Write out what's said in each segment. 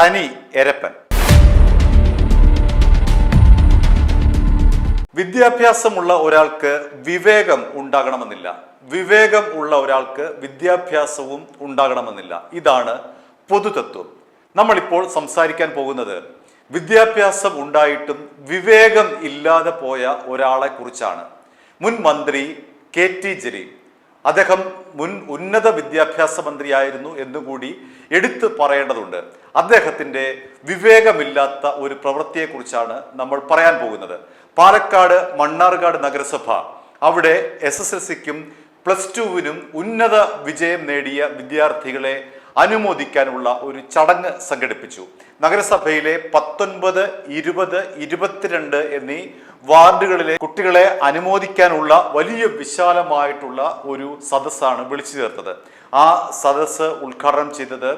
തനി എരപ്പൻ. വിദ്യാഭ്യാസമുള്ള ഒരാൾക്ക് വിവേകം ഉണ്ടാകണമെന്നില്ല, വിവേകം ഉള്ള ഒരാൾക്ക് വിദ്യാഭ്യാസവും ഉണ്ടാകണമെന്നില്ല. ഇതാണ് പൊതുതത്വം. നമ്മളിപ്പോൾ സംസാരിക്കാൻ പോകുന്നത് വിദ്യാഭ്യാസം ഉണ്ടായിട്ടും വിവേകം ഇല്ലാതെ പോയ ഒരാളെ കുറിച്ചാണ്. മുൻ മന്ത്രി KT ജലീൽ. അദ്ദേഹം മുൻ ഉന്നത വിദ്യാഭ്യാസ മന്ത്രിയായിരുന്നു എന്നുകൂടി എടുത്തു പറയേണ്ടതുണ്ട്. അദ്ദേഹത്തിൻ്റെ വിവേകമില്ലാത്ത ഒരു പ്രവൃത്തിയെക്കുറിച്ചാണ് നമ്മൾ പറയാൻ പോകുന്നത്. പാലക്കാട് മണ്ണാർക്കാട് നഗരസഭ അവിടെ SSLCക്കും +2വിനും ഉന്നത വിജയം നേടിയ വിദ്യാർത്ഥികളെ അനുമോദിക്കാനുള്ള ഒരു ചടങ്ങ് സംഘടിപ്പിച്ചു. നഗരസഭയിലെ 19, 20, 22 എന്നീ വാർഡുകളിലെ കുട്ടികളെ അനുമോദിക്കാനുള്ള വലിയ വിശാലമായിട്ടുള്ള ഒരു സദസ്സാണ് വിളിച്ചു ചേർത്തത്. ആ സദസ്സ് ഉദ്ഘാടനം ചെയ്തത്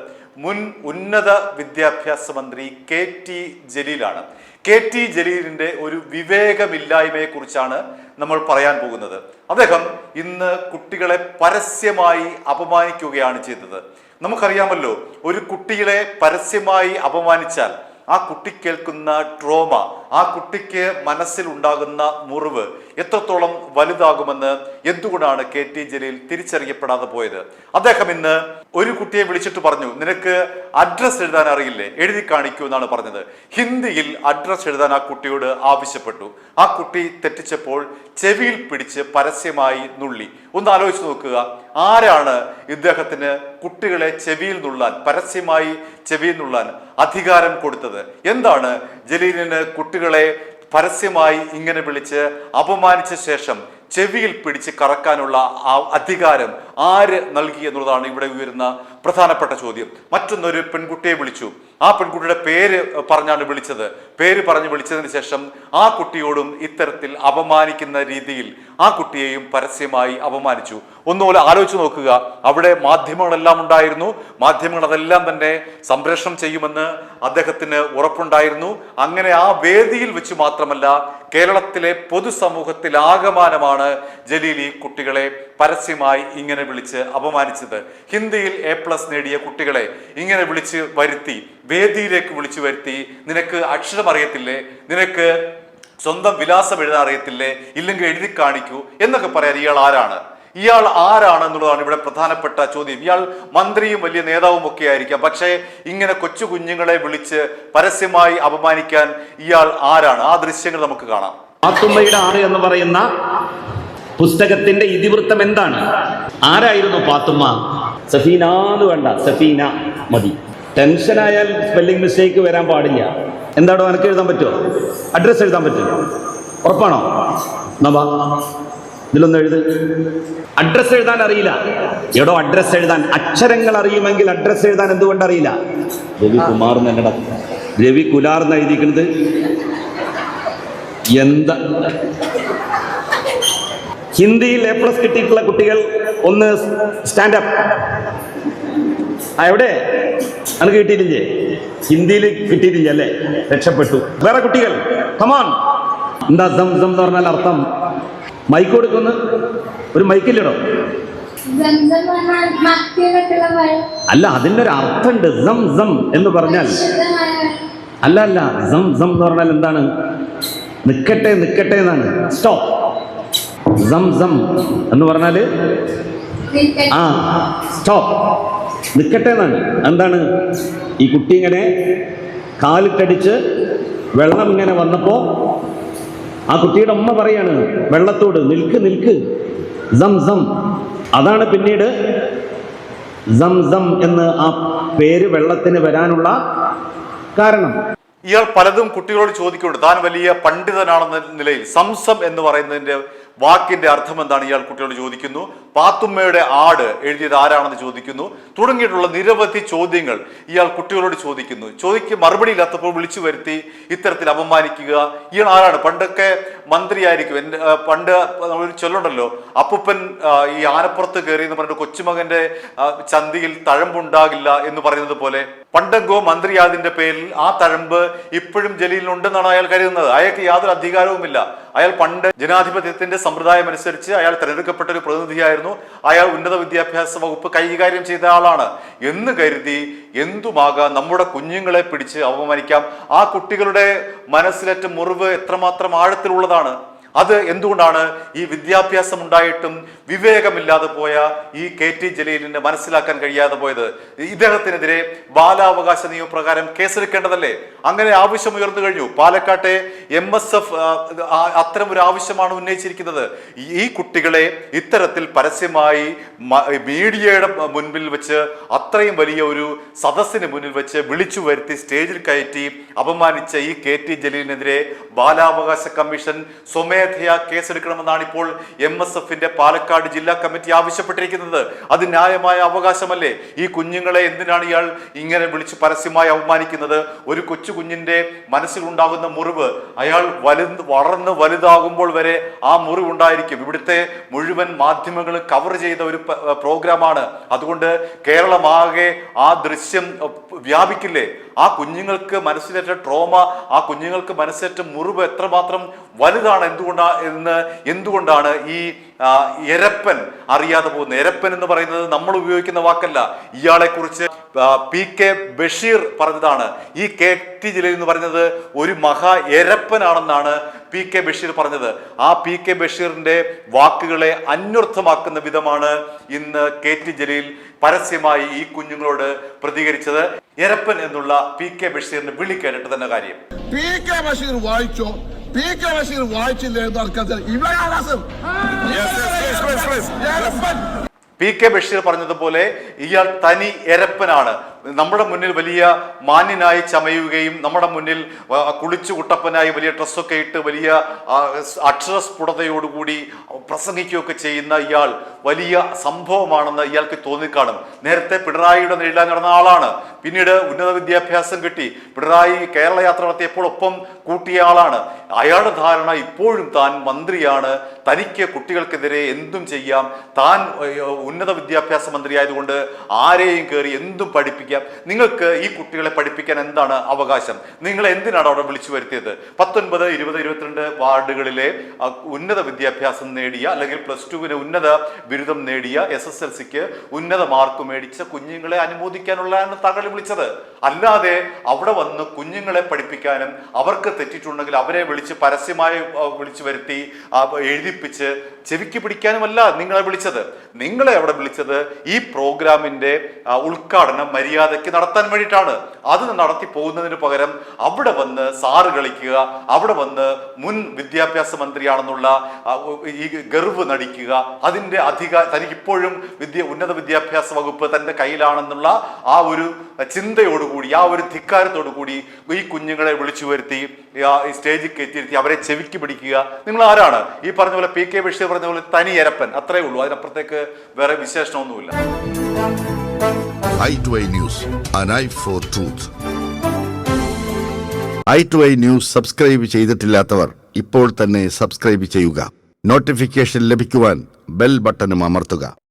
മുൻ ഉന്നത വിദ്യാഭ്യാസ മന്ത്രി KT ജലീലാണ്. KT ജലീലിന്റെ ഒരു വിവേകമില്ലായ്മയെ കുറിച്ചാണ് നമ്മൾ പറയാൻ പോകുന്നത്. അദ്ദേഹം ഇന്ന് കുട്ടികളെ പരസ്യമായി അപമാനിക്കുകയാണ് ചെയ്തത്. നമുക്കറിയാമല്ലോ, ഒരു കുട്ടികളെ പരസ്യമായി അപമാനിച്ചാൽ ആ കുട്ടി കേൾക്കുന്ന ട്രോമ, ആ കുട്ടിക്ക് മനസ്സിൽ ഉണ്ടാകുന്ന മുറിവ് എത്രത്തോളം വലുതാകുമെന്ന് എന്തുകൊണ്ടാണ് KT ജലീൽ തിരിച്ചറിയപ്പെടാതെ പോയത്? അദ്ദേഹം ഇന്ന് ഒരു കുട്ടിയെ വിളിച്ചിട്ട് പറഞ്ഞു, നിനക്ക് അഡ്രസ് എഴുതാൻ അറിയില്ലേ, എഴുതി കാണിക്കൂ എന്നാണ് പറഞ്ഞത്. ഹിന്ദിയിൽ അഡ്രസ് എഴുതാൻ ആ കുട്ടിയോട് ആവശ്യപ്പെട്ടു. ആ കുട്ടി തെറ്റിച്ചപ്പോൾ ചെവിയിൽ പിടിച്ച് പരസ്യമായി നുള്ളി. ഒന്ന് ആലോചിച്ച് നോക്കുക, ആരാണ് ഇദ്ദേഹത്തിന് കുട്ടികളെ ചെവിയിൽ നുള്ളാൻ, പരസ്യമായി ചെവിയിൽ നുള്ളാൻ അധികാരം കൊടുത്തത്? എന്താണ് ജലീലിന് കുട്ടികളെ പരസ്യമായി ഇങ്ങനെ വിളിച്ച് അപമാനിച്ച ശേഷം ചെവിയിൽ പിടിച്ച് കറക്കാനുള്ള ആ അധികാരം ആര് നൽകി എന്നുള്ളതാണ് ഇവിടെ ഉയരുന്ന പ്രധാനപ്പെട്ട ചോദ്യം. മറ്റൊന്നൊരു പെൺകുട്ടിയെ വിളിച്ചു. ആ പെൺകുട്ടിയുടെ പേര് പറഞ്ഞാണ് വിളിച്ചത്. പേര് പറഞ്ഞ് വിളിച്ചതിന് ശേഷം ആ കുട്ടിയോടും ഇത്തരത്തിൽ അപമാനിക്കുന്ന രീതിയിൽ ആ കുട്ടിയെയും പരസ്യമായി അപമാനിച്ചു. ഒന്നുപോലെ ആലോചിച്ച് നോക്കുക, അവിടെ മാധ്യമങ്ങളെല്ലാം ഉണ്ടായിരുന്നു. മാധ്യമങ്ങൾ അതെല്ലാം തന്നെ സംപ്രേഷണം ചെയ്യുമെന്ന് അദ്ദേഹത്തിന് ഉറപ്പുണ്ടായിരുന്നു. അങ്ങനെ ആ വേദിയിൽ വെച്ച് മാത്രമല്ല, കേരളത്തിലെ പൊതുസമൂഹത്തിൽ ആകമാനമാണ് ജലീൽ ഈ കുട്ടികളെ പരസ്യമായി ഇങ്ങനെ വിളിച്ച് അപമാനിച്ചത്. ഹിന്ദിയിൽ A+ നേടിയ കുട്ടികളെ ഇങ്ങനെ വിളിച്ച് വരുത്തി, വേദിയിലേക്ക് വിളിച്ചു വരുത്തി, നിനക്ക് അക്ഷരം അറിയത്തില്ലേ, നിനക്ക് സ്വന്തം വിലാസം എഴുതാൻ അറിയത്തില്ലേ, ഇല്ലെങ്കിൽ എഴുതി കാണിക്കൂ എന്നൊക്കെ പറയാൻ ഇയാൾ ആരാണെന്നുള്ളതാണ് ഇവിടെ പ്രധാനപ്പെട്ട ചോദ്യം. ഇയാൾ മന്ത്രിയും വലിയ നേതാവും ഒക്കെ ആയിരിക്കാം, പക്ഷേ ഇങ്ങനെ കൊച്ചു കുഞ്ഞുങ്ങളെ വിളിച്ച് പരസ്യമായി അപമാനിക്കാൻ ഇയാൾ ആരാണ്? ആ ദൃശ്യങ്ങൾ നമുക്ക് കാണാം. പാത്തുമ്മയുടെ ആട് എന്ന് പറയുന്ന പുസ്തകത്തിന്റെ ഇതിവൃത്തം എന്താണ്? ആരായിരുന്നു പാത്തുമ്മ? സഫീന എന്ന് വേണ്ട, സഫീന മതി. ടെൻഷനായാൽ സ്പെല്ലിംഗ് മിസ്റ്റേക്ക് വരാൻ പാടില്ല. എന്താണോ, എനിക്ക് എഴുതാൻ പറ്റുമോ? അഡ്രസ് എഴുതാൻ പറ്റുമോ? ഉറപ്പാണോ? നവാ ഇതിലൊന്ന് എഴുത്. അഡ്രസ് എഴുതാൻ അറിയില്ല എടോ? അഡ്രസ് എഴുതാൻ അക്ഷരങ്ങൾ അറിയുമെങ്കിൽ അഡ്രസ് എഴുതാൻ എന്തുകൊണ്ട് അറിയില്ല? രവികുമാർ എന്നല്ലട, രവികുലാർ എന്ന് എഴുതിക്കുന്നത് എന്താ? ഹിന്ദിയിൽ A+ കിട്ടിയിട്ടുള്ള കുട്ടികൾ ഒന്ന് സ്റ്റാൻഡപ്പ്. എവിടെ? അനക്ക് കിട്ടിയിട്ടില്ലേ? ഹിന്ദിയിൽ കിട്ടിയിട്ടില്ല അല്ലേ? രക്ഷപ്പെട്ടു. വേറെ കുട്ടികൾ കമോൺ. എന്താ ദം ദം എന്ന് പറഞ്ഞാൽ അർത്ഥം? മൈക്ക് കൊടുക്കുന്ന ഒരു മൈക്കില്ലടോ? അല്ല, അതിൻ്റെ ഒരു അർത്ഥമുണ്ട്. സം സം എന്ന് പറഞ്ഞാൽ അല്ല സം സം എന്ന് പറഞ്ഞാൽ എന്താണ്? നിക്കട്ടെ നിക്കട്ടെ എന്നാണ്. സ്റ്റോപ്പ്. സം സം എന്ന് പറഞ്ഞാല് സ്റ്റോപ്പ്, നിക്കട്ടെ എന്നാണ്. എന്താണ്? ഈ കുട്ടി ഇങ്ങനെ കാലിട്ടടിച്ച് വെള്ളം ഇങ്ങനെ വന്നപ്പോ ആ കുട്ടിയുടെ അമ്മ പറയാണ് വെള്ളത്തോട്, നിൽക്ക് നിൽക്ക്, സം സം. അതാണ് പിന്നീട് സം സം എന്ന് ആ പേര് വെള്ളത്തിന് വരാനുള്ള കാരണം. ഇയാൾ പലതും കുട്ടികളോട് ചോദിക്കുന്നുണ്ട്. താൻ വലിയ പണ്ഡിതനാണെന്ന നിലയിൽ സംസം എന്ന് പറയുന്നതിന്റെ വാക്കിന്റെ അർത്ഥം എന്താണ് ഇയാൾ കുട്ടികളോട് ചോദിക്കുന്നു. പാത്തുമ്മയുടെ ആട് എഴുതിയത് ആരാണെന്ന് ചോദിക്കുന്നു. തുടങ്ങിയിട്ടുള്ള നിരവധി ചോദ്യങ്ങൾ ഇയാൾ കുട്ടികളോട് ചോദിക്കുന്നു. മറുപടി ഇല്ലാത്തപ്പോൾ വിളിച്ചു വരുത്തി ഇത്തരത്തിൽ അപമാനിക്കുക. ഇയാൾ ആരാണ്? പണ്ടൊക്കെ മന്ത്രിയായിരിക്കും. പണ്ട് നമ്മളൊരു ചൊല്ലുണ്ടല്ലോ, അപ്പൂപ്പൻ ഈ ആനപ്പുറത്ത് കയറി എന്ന് പറഞ്ഞിട്ട് കൊച്ചുമകന്റെ ചന്തിയിൽ തഴമ്പുണ്ടാകില്ല എന്ന് പറയുന്നത് പോലെ പണ്ടെങ്കോ മന്ത്രിയാതിന്റെ പേരിൽ ആ തഴമ്പ് ഇപ്പോഴും ജലീലിനുണ്ടെന്നാണ് അയാൾ കരുതുന്നത്. അയാൾക്ക് യാതൊരു അധികാരവുമില്ല. അയാൾ പണ്ട് ജനാധിപത്യത്തിന്റെ സമ്പ്രദായം അനുസരിച്ച് അയാൾ തെരഞ്ഞെടുക്കപ്പെട്ട ഒരു പ്രതിനിധിയായിരുന്നു. അയാൾ ഉന്നത വിദ്യാഭ്യാസ വകുപ്പ് കൈകാര്യം ചെയ്ത ആളാണ് എന്ന് കരുതി എന്തുമാകാം, നമ്മുടെ കുഞ്ഞുങ്ങളെ പിടിച്ച് അപമാനിക്കാം. ആ കുട്ടികളുടെ മനസ്സിലേറ്റ മുറിവ് എത്രമാത്രം ആഴത്തിലുള്ളതാണ്. അത് എന്തുകൊണ്ടാണ് ഈ വിദ്യാഭ്യാസം ഉണ്ടായിട്ടും വിവേകമില്ലാതെ പോയ ഈ KT ജലീലിന് മനസ്സിലാക്കാൻ കഴിയാതെ പോയത്? ഇദ്ദേഹത്തിനെതിരെ ബാലാവകാശ നിയമപ്രകാരം കേസെടുക്കേണ്ടതല്ലേ? അങ്ങനെ ആവശ്യം ഉയർന്നു കഴിഞ്ഞു. പാലക്കാട്ടെ MSF അത്തരം ഒരു ആവശ്യമാണ് ഉന്നയിച്ചിരിക്കുന്നത്. ഈ കുട്ടികളെ ഇത്തരത്തിൽ പരസ്യമായി മീഡിയയുടെ മുൻപിൽ വെച്ച്, അത്രയും വലിയ ഒരു സദസ്സിന് മുന്നിൽ വെച്ച് വിളിച്ചു വരുത്തി സ്റ്റേജിൽ കയറ്റി അപമാനിച്ച ഈ KT ജലീലിനെതിരെ ബാലാവകാശ കമ്മീഷൻ സ്വമേധയാ കേസെടുക്കണമെന്നാണ് ഇപ്പോൾ MSFന്റെ പാലക്കാട് ജില്ലാ കമ്മിറ്റി ആവശ്യപ്പെട്ടിരിക്കുന്നത്. അത് ന്യായമായ അവകാശമല്ലേ? ഈ കുഞ്ഞുങ്ങളെ എന്തിനാണ് ഇയാൾ ഇങ്ങനെ വിളിച്ച് പരസ്യമായി അവമാനിക്കുന്നത്? ഒരു കൊച്ചു കുഞ്ഞിന്റെ മനസ്സിലുണ്ടാകുന്ന മുറിവ് അയാൾ വളർന്ന് വലുതാകുമ്പോൾ വരെ ആ മുറിവുണ്ടായിരിക്കും. ഇവിടുത്തെ മുഴുവൻ മാധ്യമങ്ങളും കവർ ചെയ്ത ഒരു പ്രോഗ്രാമാണ്. അതുകൊണ്ട് കേരളമാകെ ആ ദൃശ്യം വ്യാപിക്കില്ലേ? ആ കുഞ്ഞുങ്ങൾക്ക് മനസ്സിലേറ്റ ട്രോമ, ആ കുഞ്ഞുങ്ങൾക്ക് മനസ്സിലേറ്റ മുറിവ് എത്രമാത്രം വലുതാണ് എന്തുകൊണ്ടാണ് ഈ എരപ്പൻ അറിയാതെ പോകുന്നത്? എരപ്പൻ എന്ന് പറയുന്നത് നമ്മൾ ഉപയോഗിക്കുന്ന വാക്കല്ല. ഇയാളെ കുറിച്ച് PK ബഷീർ പറഞ്ഞതാണ്. ഈ KT ജലീൽ എന്ന് പറയുന്നത് ഒരു മഹാ എരപ്പനാണെന്നാണ് PK ബഷീർ പറഞ്ഞത്. ആ PK ബഷീറിന്റെ വാക്കുകളെ അന്വർത്ഥമാക്കുന്ന വിധമാണ് ഇന്ന് KT ജലീൽ പരസ്യമായി ഈ കുഞ്ഞുങ്ങളോട് പ്രതികരിച്ചത്. എരപ്പൻ എന്നുള്ള PK ബഷീറിന്റെ വിളി കേട്ടിട്ട് തന്നെ കാര്യം. PK ബഷീർ വായിച്ചോ? PK ബഷീർ വായിച്ചില്ലേ? PK ബഷീർ പറഞ്ഞതുപോലെ ഇയാൾ തനി എരപ്പനാണ്. നമ്മുടെ മുന്നിൽ വലിയ മാന്യനായി ചമയുകയും നമ്മുടെ മുന്നിൽ കുളിച്ചു കുട്ടപ്പനായി വലിയ ഡ്രസ്സൊക്കെ ഇട്ട് വലിയ അക്ഷരസ്ഫുടതയോടുകൂടി പ്രസംഗിക്കുകയൊക്കെ ചെയ്യുന്ന ഇയാൾ വലിയ സംഭവമാണെന്ന് ഇയാൾക്ക് തോന്നിക്കാണും. നേരത്തെ പിണറായിയുടെ നേരിടാൻ നടന്ന ആളാണ്. പിന്നീട് ഉന്നത വിദ്യാഭ്യാസം കിട്ടി. പിണറായി കേരള യാത്ര നടത്തിയപ്പോൾ ഒപ്പം കൂട്ടിയ ആളാണ്. അയാളുടെ ധാരണ ഇപ്പോഴും താൻ മന്ത്രിയാണ്, തനിക്ക് കുട്ടികൾക്കെതിരെ എന്തും ചെയ്യാം, താൻ ഉന്നത വിദ്യാഭ്യാസ മന്ത്രി ആയതുകൊണ്ട് ആരെയും കയറി എന്തും പഠിപ്പിക്കാം. നിങ്ങൾക്ക് ഈ കുട്ടികളെ പഠിപ്പിക്കാൻ എന്താണ് അവകാശം? നിങ്ങൾ എന്തിനാണ് അവിടെ വിളിച്ചു വരുത്തിയത്? 19, 20, 22 വാർഡുകളിലെ ഉന്നത വിദ്യാഭ്യാസം നേടിയ, അല്ലെങ്കിൽ +2 ഉന്നത ബിരുദം നേടിയ, SSLCക്ക് ഉന്നത മാർക്ക് മേടിച്ച കുഞ്ഞുങ്ങളെ അനുമോദിക്കാനുള്ള തകളി വിളിച്ചത്. അല്ലാതെ അവിടെ വന്ന് കുഞ്ഞുങ്ങളെ പഠിപ്പിക്കാനും അവർക്ക് തെറ്റിട്ടുണ്ടെങ്കിൽ അവരെ വിളിച്ച് പരസ്യമായി വിളിച്ചു വരുത്തി എഴുതിപ്പിച്ച് ചെവിക്ക് പിടിക്കാനുമല്ല നിങ്ങളെ വിളിച്ചത്. നിങ്ങളെ അവിടെ വിളിച്ചത് ഈ പ്രോഗ്രാമിന്റെ ഉദ്ഘാടനം മര്യാദയ്ക്ക് നടത്താൻ വേണ്ടിയിട്ടാണ്. അത് നടത്തി പോകുന്നതിന് പകരം അവിടെ വന്ന് സാറ് കളിക്കുക, അവിടെ വന്ന് മുൻ വിദ്യാഭ്യാസ മന്ത്രിയാണെന്നുള്ള ഈ ഗർവ് നടിക്കുക, അതിന്റെ തനിക്കിപ്പോഴും ഉന്നത വിദ്യാഭ്യാസ വകുപ്പ് തന്റെ കയ്യിലാണെന്നുള്ള ആ ഒരു ചിന്തയോടുകൂടി, ആ ഒരു ധിക്കാരത്തോടു കൂടി ഈ കുഞ്ഞുങ്ങളെ വിളിച്ചു വരുത്തി സ്റ്റേജിൽ കയറ്റിയിരുത്തി അവരെ ചെവിക്ക് പിടിക്കുക. നിങ്ങൾ ആരാണ്? ഈ പറഞ്ഞ പോലെ PK ബഷീർ പറഞ്ഞ പോലെ തനി എരപ്പൻ, അത്രേ ഉള്ളൂ. അതിനപ്പുറത്തേക്ക് വേറെ വിശേഷണമൊന്നുമില്ല. i2i News, an eye for truth. i2i News subscribe ചെയ്തിട്ടില്ലാത്തവർ ഇപ്പോൾ തന്നെ സബ്സ്ക്രൈബ് ചെയ്യുക. നോട്ടിഫിക്കേഷൻ ലഭിക്കുവാൻ ബെൽ ബട്ടണും അമർത്തുക.